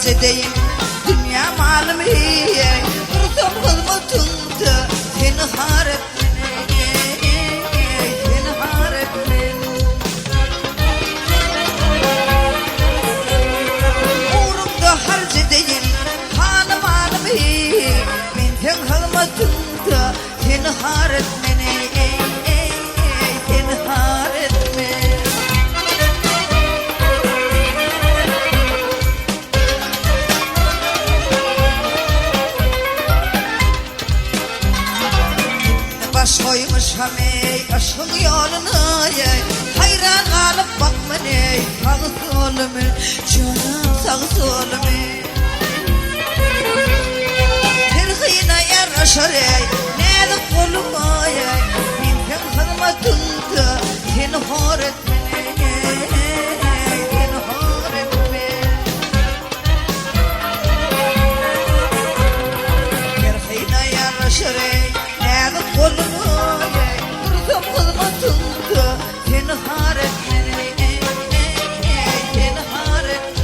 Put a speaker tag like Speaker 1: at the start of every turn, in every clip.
Speaker 1: harc edeyim dünya malımı Kursam hizmetinde seni har etmene Seni har etmene Uğrumda harc edeyim kanı malımı Ben sen hizmetinde seni har etmene Seni har etmene Baş koymuşam ey aşkın yoluna Hayran kalıp bakma ey sağ solum Canım sağ solum Terhine yaraşar ey nedim koluma Ben sen hizmetinde seni har etmene Seni har etmene Terhine yaraşar ey nedim koluma Kursam hizmetinde seni har etmene Seni har etmene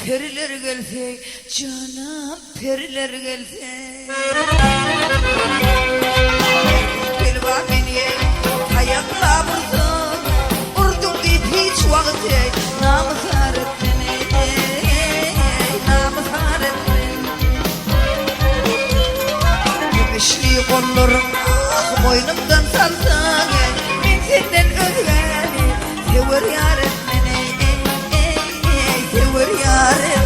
Speaker 1: Periler gelse, canım periler gelse Gel bak beni, ayakla vurdun Vurdum deyip hiç vakti Namız öğretmeni, namız öğretmeni Gümüşlü kollarım, ah boynumdan salsan Ben senden özlemi, sever yar etmeni Sever yar etmeni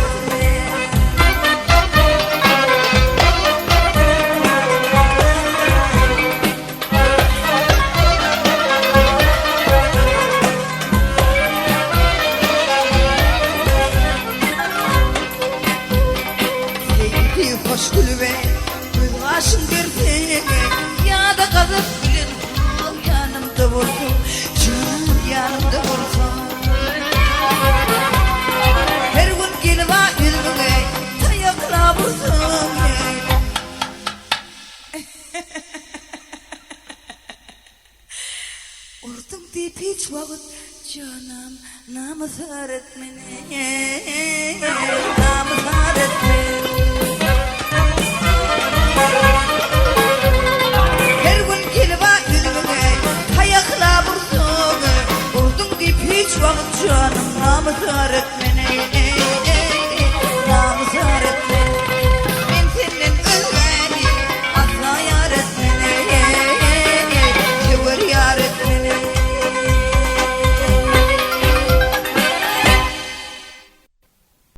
Speaker 1: Hoş gülüme, göz kaşın versene Ya da kazıp bilin, yanımda vursun Canım yanımda vursun Her gün gelip yüzüme, ayakla vursun Vurdum deyip hiç vakit Canım namus öğretmeni